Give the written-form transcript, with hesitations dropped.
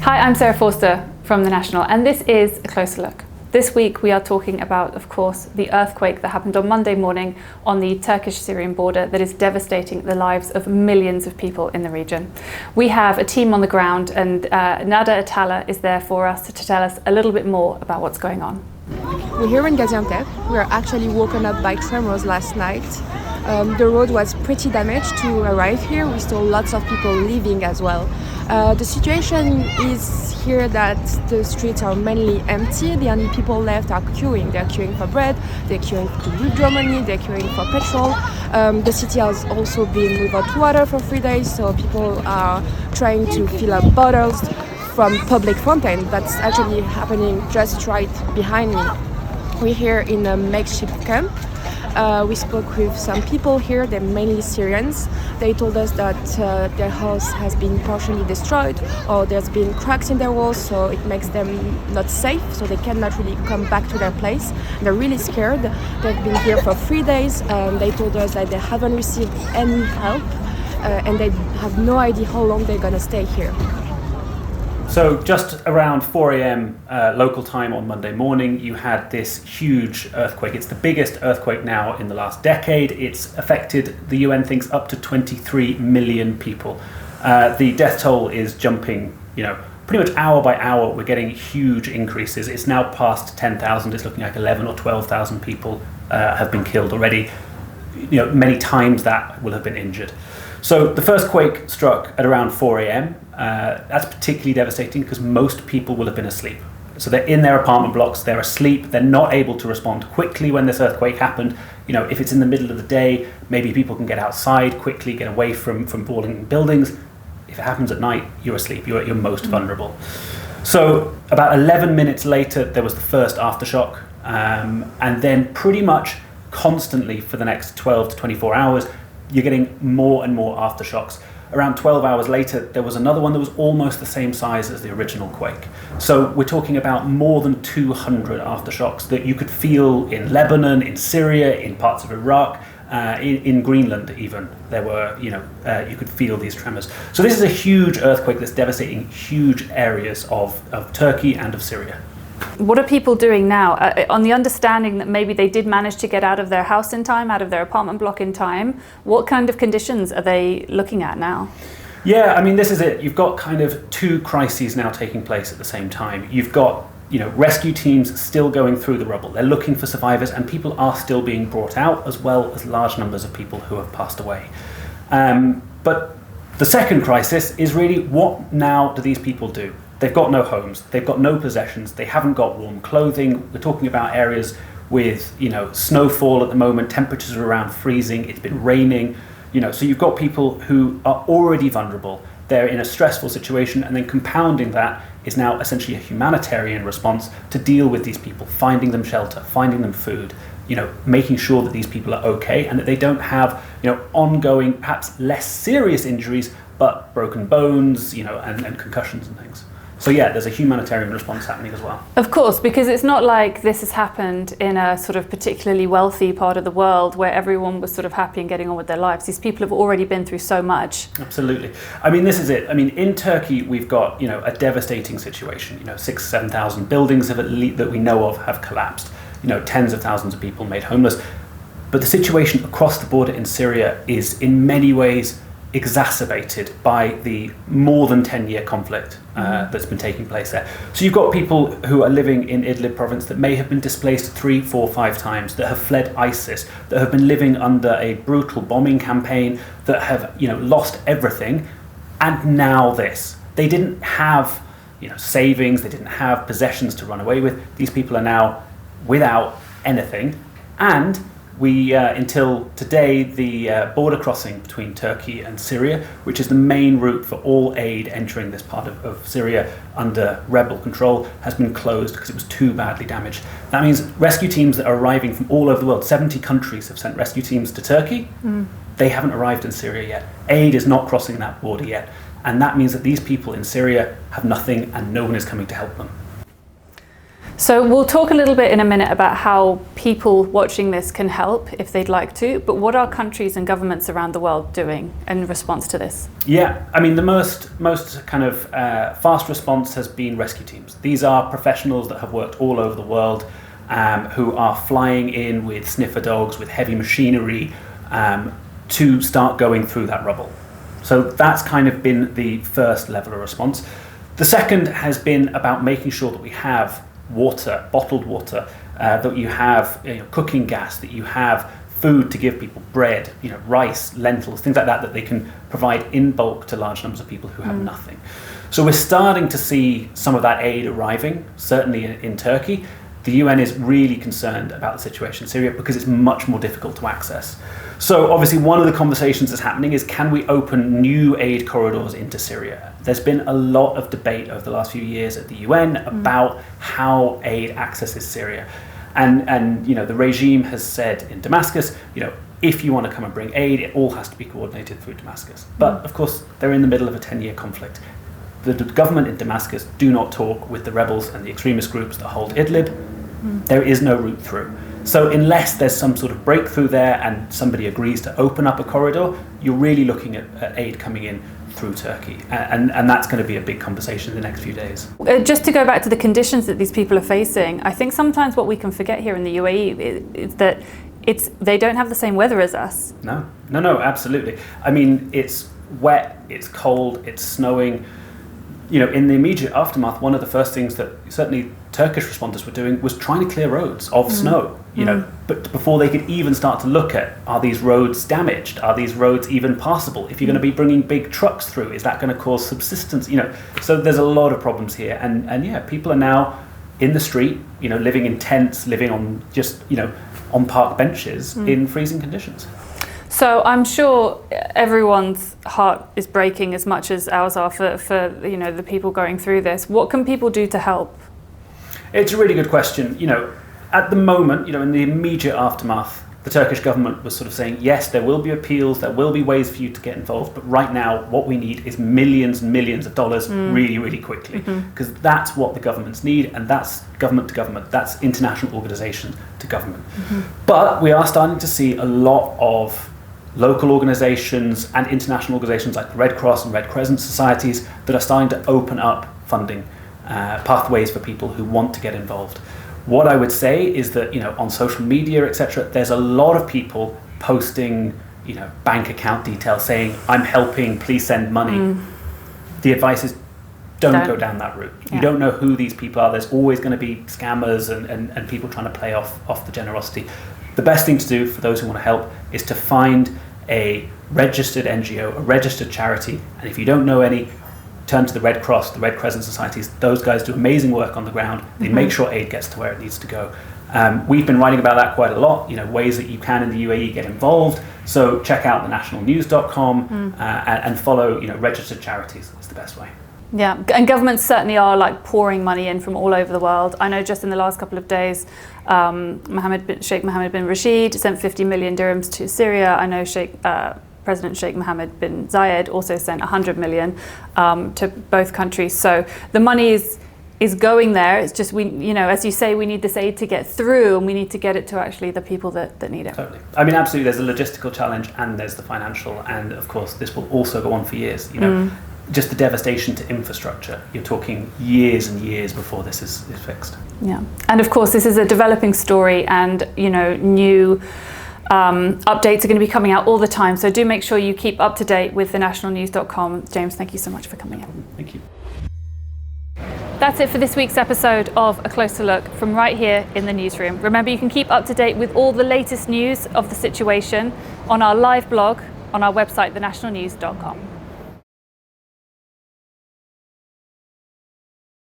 Hi, I'm Sarah Forster from The National, and this is A Closer Look. This week we are talking about, of course, the earthquake that happened on Monday morning on the Turkish-Syrian border that is devastating the lives of millions of people in the region. We have a team on the ground, and Nada Atala is there for us to tell us a little bit more about what's going on. We're here in Gaziantep. We were actually woken up by tremors last night. The road was pretty damaged to arrive here. We saw lots of people leaving as well. The situation is here that the streets are mainly empty. The only people left are queuing. They're queuing for bread, they're queuing to withdraw money, they're queuing for petrol. The city has also been without water for 3 days, so people are trying to fill up bottles from public fountain. That's actually happening just right behind me. We're here in a makeshift camp. We spoke with some people here, they're mainly Syrians. They told us that their house has been partially destroyed, or there's been cracks in their walls, so it makes them not safe, so they cannot really come back to their place. They're really scared. They've been here for 3 days. They told us that they haven't received any help, and they have no idea how long they're gonna stay here. So just around 4 a.m. Local time on Monday morning, you had this huge earthquake. It's the biggest earthquake now in the last decade. It's affected, the UN thinks, up to 23 million people. The death toll is jumping, pretty much hour by hour. We're getting huge increases. It's now past 10,000. It's looking like 11 or 12,000 people have been killed already. Many times that will have been injured. So the first quake struck at around 4 a.m. That's particularly devastating because most people will have been asleep. So they're in their apartment blocks, they're asleep, they're not able to respond quickly when this earthquake happened. If it's in the middle of the day, maybe people can get outside quickly, get away from falling buildings. If it happens at night, you're asleep, you're most vulnerable. So about 11 minutes later, there was the first aftershock. And then pretty much constantly for the next 12 to 24 hours, you're getting more and more aftershocks. Around 12 hours later, there was another one that was almost the same size as the original quake. So we're talking about more than 200 aftershocks that you could feel in Lebanon, in Syria, in parts of Iraq, in Greenland even. There were, you could feel these tremors. So this is a huge earthquake that's devastating huge areas of Turkey and of Syria. What are people doing now? On the understanding that maybe they did manage to get out of their house in time, out of their apartment block in time, what kind of conditions are they looking at now? Yeah, this is it. You've got kind of two crises now taking place at the same time. You've got, rescue teams still going through the rubble. They're looking for survivors, and people are still being brought out, as well as large numbers of people who have passed away. But the second crisis is really, what now do these people do? They've got no homes, they've got no possessions, they haven't got warm clothing. We're talking about areas with, snowfall at the moment, temperatures are around freezing, it's been raining, so you've got people who are already vulnerable. They're in a stressful situation, and then compounding that is now essentially a humanitarian response to deal with these people, finding them shelter, finding them food, making sure that these people are okay and that they don't have, ongoing, perhaps less serious injuries, but broken bones, and concussions and things. So yeah, there's a humanitarian response happening as well. Of course, because it's not like this has happened in a sort of particularly wealthy part of the world where everyone was sort of happy and getting on with their lives. These people have already been through so much. Absolutely. This is it. In Turkey, we've got, a devastating situation. 6,000-7,000 buildings that we know of have collapsed. Tens of thousands of people made homeless. But the situation across the border in Syria is in many ways exacerbated by the more than 10-year conflict that's been taking place there. So you've got people who are living in Idlib province that may have been displaced 3, 4, 5 times, that have fled ISIS, that have been living under a brutal bombing campaign, that have lost everything, and now this. They didn't have savings, they didn't have possessions to run away with. These people are now without anything, and we, until today, the border crossing between Turkey and Syria, which is the main route for all aid entering this part of Syria under rebel control, has been closed because it was too badly damaged. That means rescue teams that are arriving from all over the world, 70 countries have sent rescue teams to Turkey. They haven't arrived in Syria yet. Aid is not crossing that border yet. And that means that these people in Syria have nothing and no one is coming to help them. So we'll talk a little bit in a minute about how people watching this can help if they'd like to, but what are countries and governments around the world doing in response to this? Yeah, I mean, the most kind of fast response has been rescue teams. These are professionals that have worked all over the world, who are flying in with sniffer dogs, with heavy machinery, to start going through that rubble. So that's kind of been the first level of response. The second has been about making sure that we have water, bottled water, that you have cooking gas, that you have food to give people, bread, rice, lentils, things like that, that they can provide in bulk to large numbers of people who have nothing. So we're starting to see some of that aid arriving, certainly in Turkey. The UN is really concerned about the situation in Syria because it's much more difficult to access. So obviously one of the conversations that's happening is, can we open new aid corridors into Syria? There's been a lot of debate over the last few years at the UN about how aid accesses Syria. And the regime has said in Damascus, if you want to come and bring aid, it all has to be coordinated through Damascus. But of course, they're in the middle of a 10-year conflict. The government in Damascus do not talk with the rebels and the extremist groups that hold Idlib. There is no route through. So unless there's some sort of breakthrough there and somebody agrees to open up a corridor, you're really looking at aid coming in through Turkey. And that's going to be a big conversation in the next few days. Just to go back to the conditions that these people are facing, I think sometimes what we can forget here in the UAE is that they don't have the same weather as us. No, absolutely. I mean, it's wet, it's cold, it's snowing. In the immediate aftermath, one of the first things that certainly Turkish responders were doing was trying to clear roads of snow, but before they could even start to look at, are these roads damaged? Are these roads even passable? If you're going to be bringing big trucks through, is that going to cause subsistence? So there's a lot of problems here. And yeah, people are now in the street, living in tents, living on just, on park benches in freezing conditions. So I'm sure everyone's heart is breaking as much as ours are for the people going through this. What can people do to help? It's a really good question. At the moment, in the immediate aftermath, the Turkish government was sort of saying, yes, there will be appeals, there will be ways for you to get involved, but right now what we need is millions and millions of dollars really, really quickly, because that's what the governments need, and that's government to government, that's international organisation to government. But we are starting to see a lot of local organisations and international organisations like the Red Cross and Red Crescent societies that are starting to open up funding pathways for people who want to get involved. What I would say is that, on social media, etc., there's a lot of people posting, bank account details saying, I'm helping, please send money. The advice is don't go down that route. You don't know who these people are. There's always going to be scammers and people trying to play off the generosity. The best thing to do for those who want to help is to find a registered NGO, a registered charity, and if you don't know any, turn to the Red Cross, the Red Crescent societies. Those guys do amazing work on the ground. They make sure aid gets to where it needs to go. We've been writing about that quite a lot, ways that you can in the UAE get involved. So check out thenationalnews.com and follow, registered charities. It's the best way. Yeah, and governments certainly are pouring money in from all over the world. I know just in the last couple of days, Sheikh Mohammed bin Rashid sent 50 million dirhams to Syria. I know President Sheikh Mohammed bin Zayed also sent 100 million to both countries. So the money is going there. It's just as you say, we need this aid to get through, and we need to get it to actually the people that need it. Totally. I mean, absolutely. There's a logistical challenge, and there's the financial, and of course, this will also go on for years. Just the devastation to infrastructure. You're talking years and years before this is fixed. Yeah, and of course, this is a developing story, and new updates are going to be coming out all the time. So do make sure you keep up to date with thenationalnews.com. James, thank you so much for coming in. Thank you. That's it for this week's episode of A Closer Look from right here in the newsroom. Remember, you can keep up to date with all the latest news of the situation on our live blog on our website, thenationalnews.com.